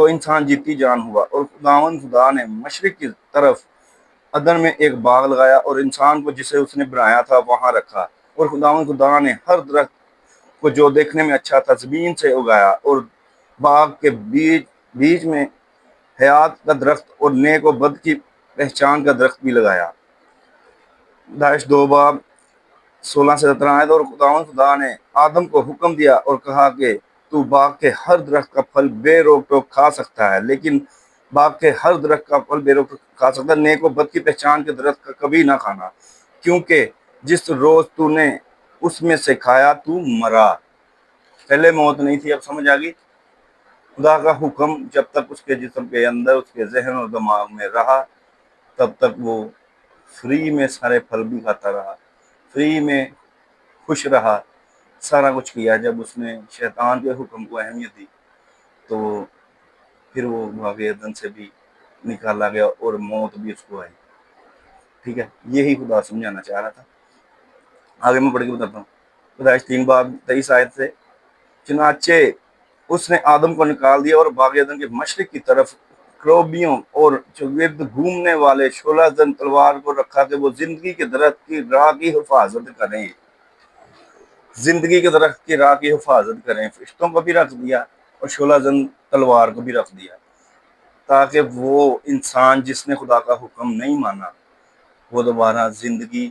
تو انسان جیتی جان ہوا، اور خدا نے مشرق کی طرف عدن میں ایک باغ لگایا اور انسان کو جسے اس نے بنایا تھا وہاں رکھا، اور خدا نے ہر درخت کو جو دیکھنے میں اچھا تھا زمین سے اگایا، اور باغ کے بیچ میں حیات کا درخت اور نیک و بد کی پہچان کا درخت بھی لگایا۔ داعش 2 باب 16 سے 17 آیت۔ اور خدا نے آدم کو حکم دیا اور کہا کہ تو باغ کے ہر درخت کا پھل بے روک ٹوک کھا سکتا ہے، لیکن باغ کے ہر درخت کا پھل بے روک ٹوک کھا سکتا ہے، نیک و بد کی پہچان کے درخت کا کبھی نہ کھانا، کیونکہ جس روز تو نے اس میں سے کھایا تو مرا۔ پہلے موت نہیں تھی، اب سمجھ آ گئی؟ خدا کا حکم جب تک اس کے جسم کے اندر، اس کے ذہن اور دماغ میں رہا، تب تک وہ فری میں سارے پھل بھی کھاتا رہا، فری میں خوش رہا، سارا کچھ کیا۔ جب اس نے شیطان کے حکم کو اہمیت دی تو پھر وہ باغ عدن سے بھی نکالا گیا اور موت بھی اس کو آئی۔ ٹھیک ہے، یہی خدا سمجھانا چاہ رہا تھا۔ آگے میں پڑھ کے بتاتا ہوں۔ پیدائش 3 باب 23 آیت سے، چنانچہ اس نے آدم کو نکال دیا اور باغ عدن کے مشرق کی طرف کروبیوں اور چوگرد گھومنے والے شعلہ زن تلوار کو رکھا کہ وہ زندگی کے درخت کی راہ کی حفاظت کریں، زندگی کے درخت کی راہ کی حفاظت کریں۔ فرشتوں کو بھی رکھ دیا اور شعلہ زن تلوار کو بھی رکھ دیا، تاکہ وہ انسان جس نے خدا کا حکم نہیں مانا وہ دوبارہ زندگی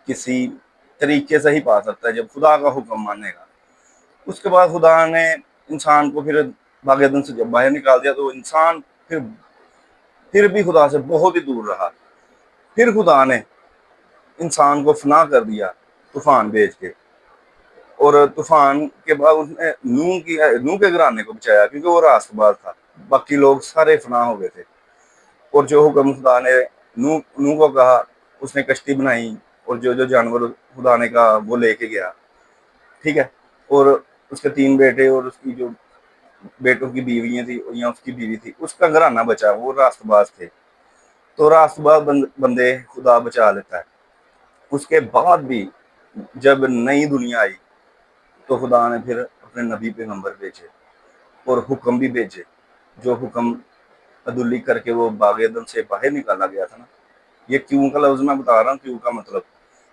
کسی طریقے سے ہی پا سکتا ہے جب خدا کا حکم مانے گا۔ اس کے بعد خدا نے انسان کو پھر باغ عدن سے جب باہر نکال دیا تو انسان پھر بھی خدا سے بہت ہی دور رہا۔ پھر خدا نے انسان کو فنا کر دیا طوفان بھیج کے، اور طوفان کے بعد اس نے نوح کے گھرانے کو بچایا، کیونکہ وہ راست باز تھا، باقی لوگ سارے فنا ہو گئے تھے۔ اور جو حکم خدا نے نوح کو کہا، اس نے کشتی بنائی، اور جو جانور خدا نے کہا وہ لے کے گیا۔ ٹھیک ہے، اور اس کے 3 بیٹے اور اس کی جو بیٹوں کی بیویاں تھی یا اس کی بیوی تھی، اس کا گھرانہ بچا، وہ راست باز تھے۔ تو راست باز بندے خدا بچا لیتا ہے۔ اس کے بعد بھی جب نئی دنیا آئی تو خدا نے پھر اپنے نبی پیغمبر بھیجے اور حکم بھی بھیجے، جو حکم عدلی کر کے وہ باغ عدن سے باہر نکالا گیا تھا نا۔ یہ کیوں کا لفظ میں بتا رہا ہوں، کیوں کا مطلب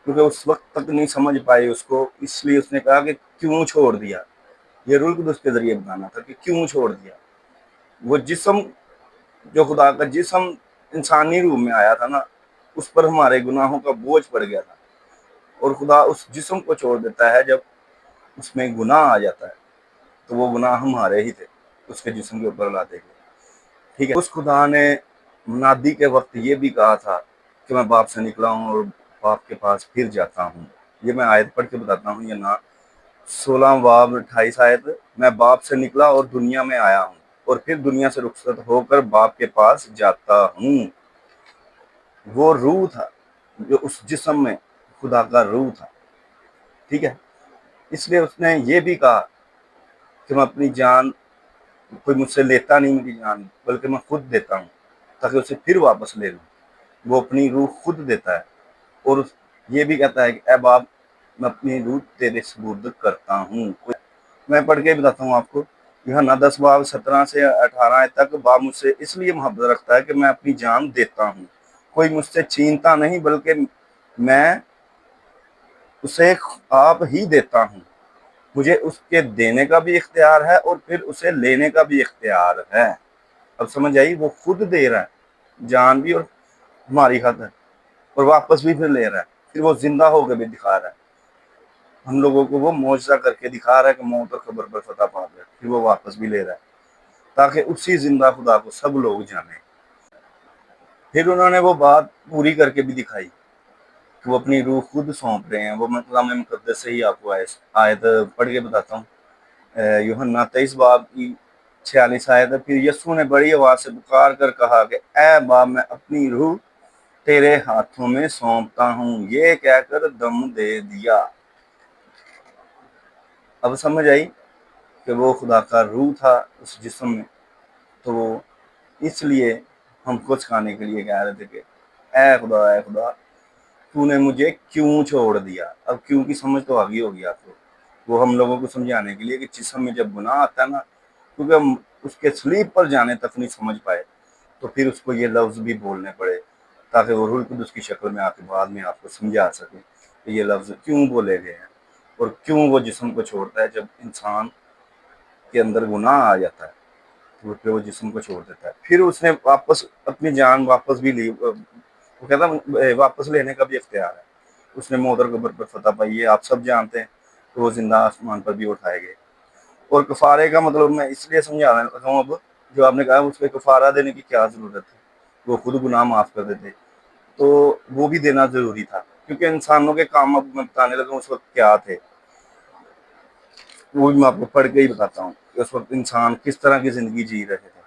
کیونکہ اس وقت تک نہیں سمجھ پائے اس کو، اس لیے اس نے کہا کہ کیوں چھوڑ دیا۔ یہ روح القدس کے ذریعے بتانا تھا کہ کیوں چھوڑ دیا۔ وہ جسم جو خدا کا جسم انسانی روح میں آیا تھا نا، اس پر ہمارے گناہوں کا بوجھ پڑ گیا تھا، اور خدا اس جسم کو چھوڑ دیتا ہے جب اس میں گناہ آ جاتا ہے، تو وہ گناہ ہمارے ہی تھے اس کے جسم کے اوپر لاتے گئے۔ ٹھیک ہے، اس خدا نے منادی کے وقت یہ بھی کہا تھا کہ میں باپ سے نکلا ہوں اور باپ کے پاس پھر جاتا ہوں۔ یہ میں آیت پڑھ کے بتاتا ہوں، یہ نا 16 باب 28 آیت، میں باپ سے نکلا اور دنیا میں آیا ہوں، اور پھر دنیا سے رخصت ہو کر باپ کے پاس جاتا ہوں۔ وہ روح تھا جو اس جسم میں خدا کا روح تھا۔ ٹھیک ہے، اس لیے اس نے یہ بھی کہا کہ میں اپنی جان، کوئی مجھ سے لیتا نہیں میری جان، بلکہ میں خود دیتا ہوں تاکہ اسے پھر واپس لے لوں۔ وہ اپنی روح خود دیتا ہے، اور یہ بھی کہتا ہے کہ اے باپ میں اپنی روح تیرے سپرد کرتا ہوں۔ میں پڑھ کے بتاتا ہوں آپ کو، یوحنا 10 باب 17 سے 18 تک، باپ مجھ سے اس لیے محبت رکھتا ہے کہ میں اپنی جان دیتا ہوں، کوئی مجھ سے چھینتا نہیں بلکہ میں اسے آپ ہی دیتا ہوں۔ مجھے اس کے دینے کا بھی اختیار ہے اور پھر اسے لینے کا بھی اختیار ہے۔ اب سمجھ آئی؟ وہ خود دے رہا ہے جان بھی، اور ہماری خاطر، اور واپس بھی پھر لے رہا ہے، پھر وہ زندہ ہو کے بھی دکھا رہا ہے ہم لوگوں کو، وہ معجزہ کر کے دکھا رہا ہے کہ موت اور قبر پر فتح پا گیا، پھر وہ واپس بھی لے رہا ہے تاکہ اسی زندہ خدا کو سب لوگ جانیں۔ پھر انہوں نے وہ بات پوری کر کے بھی دکھائی کہ وہ اپنی روح خود سونپ رہے ہیں۔ وہ میں کلام مقدس سے ہی آپ کو آیت پڑھ کے بتاتا ہوں، یوحنا 23 باب کی 46 آیت۔ پھر یسوع نے بڑی آواز سے پکار کر کہا کہ اے باپ میں اپنی روح تیرے ہاتھوں میں سونپتا ہوں، یہ کہہ کر دم دے دیا۔ اب سمجھ آئی کہ وہ خدا کا روح تھا اس جسم میں، تو وہ اس لیے ہم کو سکھانے کے لیے کہہ رہے تھے کہ اے خدا تو نے مجھے کیوں چھوڑ دیا۔ اب کیوں کی سمجھ تو آگی ہوگی آپ کو، وہ ہم لوگوں کو سمجھانے کے لیے کہ جسم میں جب گناہ آتا ہے نا، کیونکہ اس کے سلیپ پر جانے تک نہیں سمجھ پائے تو پھر اس کو یہ لفظ بھی بولنے پڑے تاکہ وہ روح القدس کی شکل میں کے بعد میں آپ کو سمجھا سکے کہ یہ لفظ کیوں بولے گئے ہیں اور کیوں وہ جسم کو چھوڑتا ہے. جب انسان کے اندر گناہ آ جاتا ہے تو پھر وہ جسم کو چھوڑ دیتا ہے. پھر اس نے واپس اپنی جان واپس بھی لی, وہ کہتا واپس لینے کا بھی اختیار ہے. اس نے موت اور قبر پر فتح پائی ہے, آپ سب جانتے ہیں. تو وہ زندہ آسمان پر بھی اٹھائے گئے. اور کفارے کا مطلب میں اس لیے سمجھانا لگا ہوں اب, جو آپ نے کہا اس پہ کفارہ دینے کی کیا ضرورت ہے, وہ خود گناہ معاف کر دیتے. تو وہ بھی دینا ضروری تھا کیونکہ انسانوں کے کام اب میں بتانے لگا ہوں اس وقت کیا تھے, وہ بھی میں آپ کو پڑھ کے ہی بتاتا ہوں کہ اس وقت انسان کس طرح کی زندگی جی رہے تھے.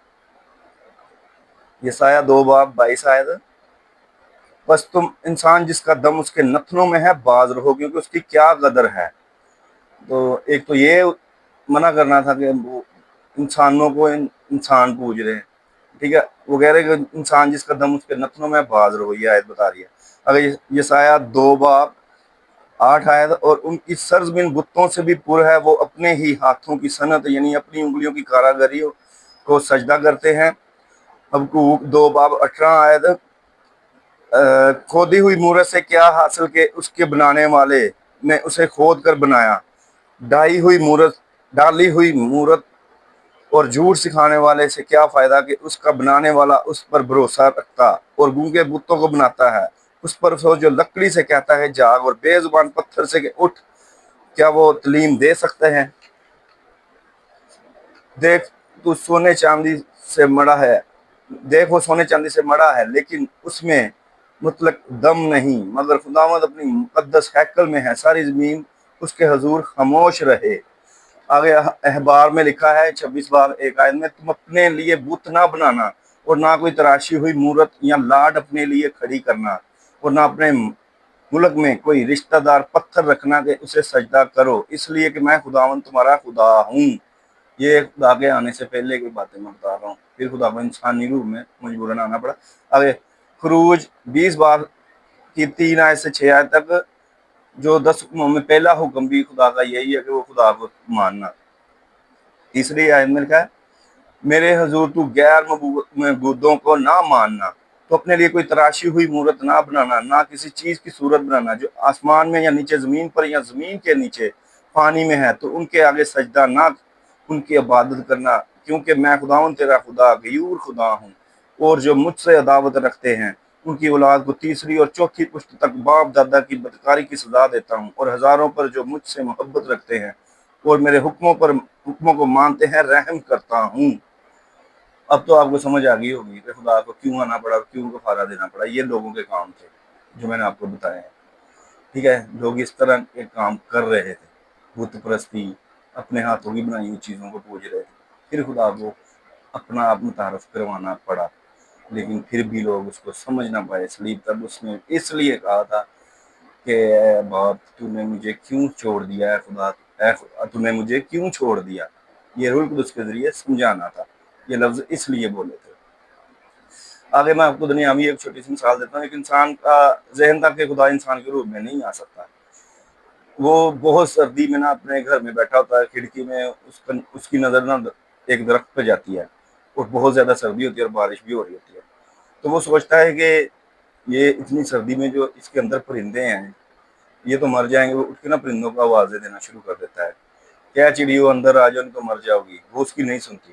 یسایہ 2:22 آیت, بس تم انسان جس کا دم اس کے نتنوں میں ہے باز رہو کیونکہ اس کی کیا قدر ہے. تو ایک تو یہ منع کرنا تھا کہ وہ انسانوں کو انسان پوج رہے ہیں, ٹھیک ہے. وہ کہہ رہے کہ انسان جس کا دم اس کے نتنوں میں باز رہو, یہ آیت بتا رہی ہے. اگر یسایہ 2:8 آیت, اور ان کی سرزمین بتوں سے بھی پر ہے, وہ اپنے ہی ہاتھوں کی صنعت یعنی اپنی انگلیوں کی کاراگری کو سجدہ کرتے ہیں. حبقوق 2:18 آیت, کھودی ہوئی مورت سے کیا حاصل کہ اس کے بنانے والے نے اسے کھود کر بنایا, ڈالی ہوئی مورت اور جھوٹ سکھانے والے سے کیا فائدہ کہ اس کا بنانے والا اس پر بھروسہ رکھتا اور گونگے بتوں کو بناتا ہے. اس پر سو جو لکڑی سے کہتا ہے جاگ اور بے زبان پتھر سے کہ اٹھ, کیا وہ تعلیم دے سکتے ہیں؟ دیکھ تو سونے چاندی سے مڑا ہے, دیکھ وہ سونے چاندی سے مڑا ہے لیکن اس میں مطلق دم نہیں, مگر خداوند اپنی مقدس ہیکل میں ہے, ساری زمین اس کے حضور خاموش رہے. آگے احبار میں لکھا ہے 26:1 آیت میں, تم اپنے لیے بت نہ بنانا اور نہ کوئی تراشی ہوئی مورت یا لاڈ اپنے لیے کھڑی کرنا, اور نہ اپنے ملک میں کوئی رشتہ دار پتھر رکھنا کہ اسے سجدہ کرو, اس لیے کہ میں خداوند تمہارا خدا ہوں. یہ خدا کے آنے سے پہلے کی باتیں میں بتا رہا ہوں. پھر خدا کو انسانی روح میں مجبوراً آنا پڑا. آگے خروج 20:3 آیت سے 6 آیت تک, جو 10 حکموں میں پہلا حکم بھی خدا کا یہی ہے کہ وہ خدا کو ماننا. تیسری آیت میں لکھا ہے, میرے حضور تو غیر معبودوں کو نہ ماننا, تو اپنے لیے کوئی تراشی ہوئی مورت نہ بنانا, نہ کسی چیز کی صورت بنانا جو آسمان میں یا نیچے زمین پر یا زمین کے نیچے پانی میں ہے, تو ان کے آگے سجدہ نہ ان کی عبادت کرنا, کیونکہ میں خداوند تیرا خدا غیور خدا ہوں. اور جو مجھ سے عداوت رکھتے ہیں ان کی اولاد کو تیسری اور چوتھی پشت تک باپ دادا کی بدکاری کی سزا دیتا ہوں, اور ہزاروں پر جو مجھ سے محبت رکھتے ہیں اور میرے حکموں کو مانتے ہیں رحم کرتا ہوں. اب تو آپ کو سمجھ آ گئی ہوگی کہ خدا کو کیوں آنا پڑا, کیوں کفارہ دینا پڑا. یہ لوگوں کے کام تھے جو میں نے آپ کو بتایا ہے, ٹھیک ہے. لوگ اس طرح کے کام کر رہے تھے, بت پرستی, اپنے ہاتھوں کی بنائی ہوئی چیزوں کو پوج رہے تھے. پھر خدا کو اپنا آپ متعارف کروانا پڑا, لیکن پھر بھی لوگ اس کو سمجھ نہ پائے. سلیب تب اس نے اس لیے کہا تھا کہ اے باپ تو نے مجھے کیوں چھوڑ دیا ہے, خدا تو نے مجھے کیوں چھوڑ دیا. یہ روح القدس کے ذریعے سمجھانا تھا. یہ لفظ اس لیے بولے تھے. آگے میں آپ کو دنیاوی ایک چھوٹی سی مثال دیتا ہوں. ایک انسان کا ذہن تھا کہ خدا انسان کے روپ میں نہیں آ سکتا. وہ بہت سردی میں نا اپنے گھر میں بیٹھا ہوتا ہے, کھڑکی میں اس کی نظر نا ایک درخت پہ جاتی ہے, اور بہت زیادہ سردی ہوتی ہے اور بارش بھی ہو رہی ہوتی ہے. تو وہ سوچتا ہے کہ یہ اتنی سردی میں جو اس کے اندر پرندے ہیں یہ تو مر جائیں گے. وہ اٹھ کے نا پرندوں کو آوازیں دینا شروع کر دیتا ہے, کیا چڑیو اندر آ جاؤ نہیں تو مر جاؤ گی. وہ اس کی نہیں سنتی,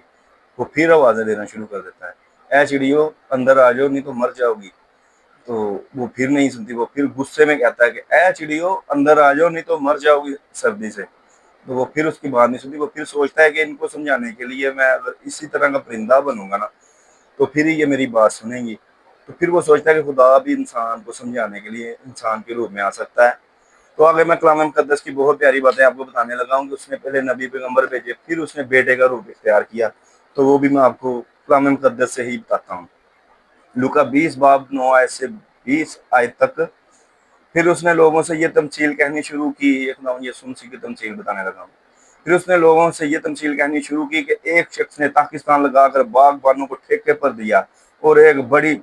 وہ پھر آوازیں دینا شروع کر دیتا ہے, اے چڑیو اندر آ جاؤ نہیں تو مر جاؤ گی. تو وہ پھر نہیں سنتی. وہ پھر غصے میں کہتا ہے کہ اے چڑیو اندر آ جاؤ نہیں تو مر جاؤ گی سردی سے. تو وہ پھر اس کی بات نہیں سنتی. وہ پھر سوچتا ہے کہ ان کو سمجھانے کے لیے میں اگر اسی طرح کا پرندہ بنوں گا نا تو پھر یہ میری بات سنیں گی. تو پھر وہ سوچتا ہے کہ خدا بھی انسان کو سمجھانے کے لیے انسان کے روپ میں آ سکتا ہے. تو آگے میں کلام مقدس کی بہت پیاری باتیں آپ کو بتانے لگا ہوں کہ اس نے پہلے نبی پیغمبر بھیجے, پھر اس نے بیٹے کا روپ اختیار کیا. تو وہ بھی میں آپ کو کلام مقدس سے ہی بتاتا ہوں. لوکا 20:9 آیت سے 20 آیت تک, پھر اس نے لوگوں سے یہ تمثیل کہنی شروع کی. یسوع مسیح کی تمثیل بتانے لگا ہوں. پھر اس نے لوگوں سے یہ تمثیل کہنی شروع کی کہ ایک شخص نے پاکستان لگا کر باغ بانوں کو ٹھیکے پر دیا اور ایک بڑی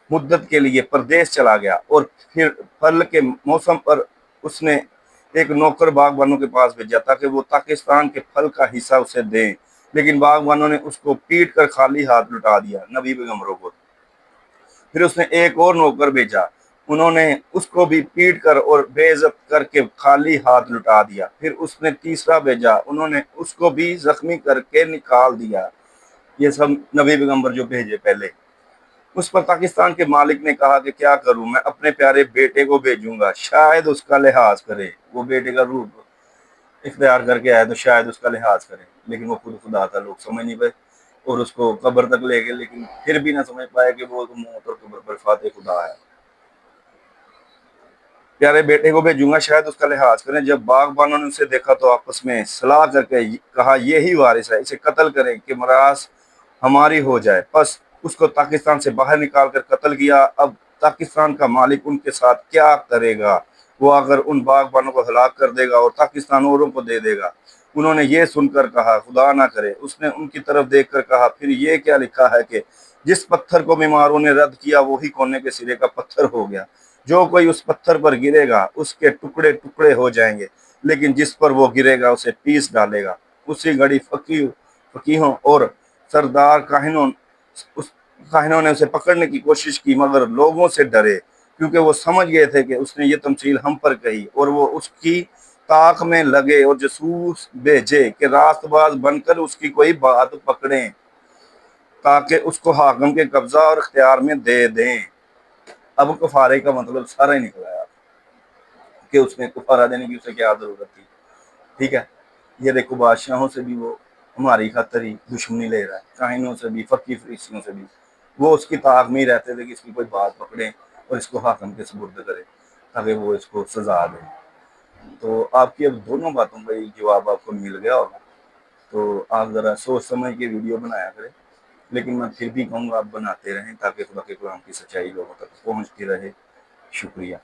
مدت کے لیے پردیس چلا گیا, اور پھر پھل کے موسم پر اس نے ایک نوکر باغ بانوں کے پاس بھیجا تاکہ وہ پاکستان کے پھل کا حصہ اسے دیں. لیکن باغبانوں نے اس کو پیٹ کر خالی ہاتھ لٹا دیا نبی پیغمبروں کو۔ پھر اس نے ایک اور نوکر بھیجا، انہوں نے اس کو بھی پیٹ کر اور بے عزت کر کے خالی ہاتھ لٹا دیا۔ پھر اس نے تیسرا بھیجا، انہوں نے اس کو بھی زخمی کر کے نکال دیا۔ یہ سب نبی پیغمبر جو بھیجے پہلے۔ اس پر پاکستان کے مالک نے کہا کہ کیا کروں، میں اپنے پیارے بیٹے کو بھیجوں گا، شاید اس کا لحاظ کرے۔ وہ بیٹے کا روپ اختیار کر کے آئے تو شاید اس کا لحاظ کرے، لیکن وہ خود خدا تھا، لوگ سمجھ نہیں پائے اور اس کو قبر تک لے گئے، لیکن پھر بھی نہ سمجھ پائے کہ وہ تو موت اور قبر پر فاتح خدا ہے۔ پیارے بیٹے کو بھیجوں گا، شاید اس کا لحاظ کریں۔ جب باغبانوں نے اسے دیکھا تو آپس میں صلاح کر کے کہا یہی وارث ہے، اسے قتل کریں کہ میراث ہماری ہو جائے۔ پس اس کو پاکستان سے باہر نکال کر قتل کیا۔ اب پاکستان کا مالک ان کے ساتھ کیا کرے گا؟ وہ اگر ان باغبانوں کو ہلاک کر دے گا اور پاکستان اوروں کو دے دے گا۔ انہوں نے یہ سن کر کہا خدا نہ کرے۔ اس نے ان کی طرف دیکھ کر کہا پھر یہ کیا لکھا ہے کہ جس پتھر کو بیماروں نے رد کیا وہی کونے کے سرے کا پتھر ہو گیا۔ جو کوئی اس پتھر پر گرے گا اس کے ٹکڑے ٹکڑے ہو جائیں گے، لیکن جس پر وہ گرے گا اسے پیس ڈالے گا۔ اسی گھڑی فقیہوں اور سردار کاہنوں نے اسے پکڑنے کی کوشش کی، مگر لوگوں سے ڈرے، کیونکہ وہ سمجھ گئے تھے کہ اس نے یہ تمثیل ہم پر کہی، اور وہ اس کی طاق میں لگے اور جاسوس بھیجے کہ راست باز بن کر اس کی کوئی بات پکڑیں تاکہ اس کو حاکم کے قبضہ اور اختیار میں دے دیں۔ اب کفارے کا مطلب سارا ہی نکلا ہے کہ اس نے کفارہ دینے کی اسے کیا ضرورت تھی۔ ٹھیک ہے، یہ دیکھو بادشاہوں سے بھی وہ ہماری خاطر ہی دشمنی لے رہا ہے، کاہنوں سے بھی، فقی فریسیوں سے بھی۔ وہ اس کی طاق میں ہی رہتے تھے کہ اس کی کوئی بات پکڑیں اور اس کو حاکم کے سپرد کرے تاکہ وہ اس کو سزا دے۔ تو آپ کی اب دونوں باتوں کا جواب آپ کو مل گیا ہوگا، تو آپ ذرا سوچ سمجھ کے ویڈیو بنایا کریں، لیکن میں پھر بھی کہوں گا آپ بناتے رہیں تاکہ خدا کے کلام کی سچائی لوگوں تک پہنچتی رہے۔ شکریہ۔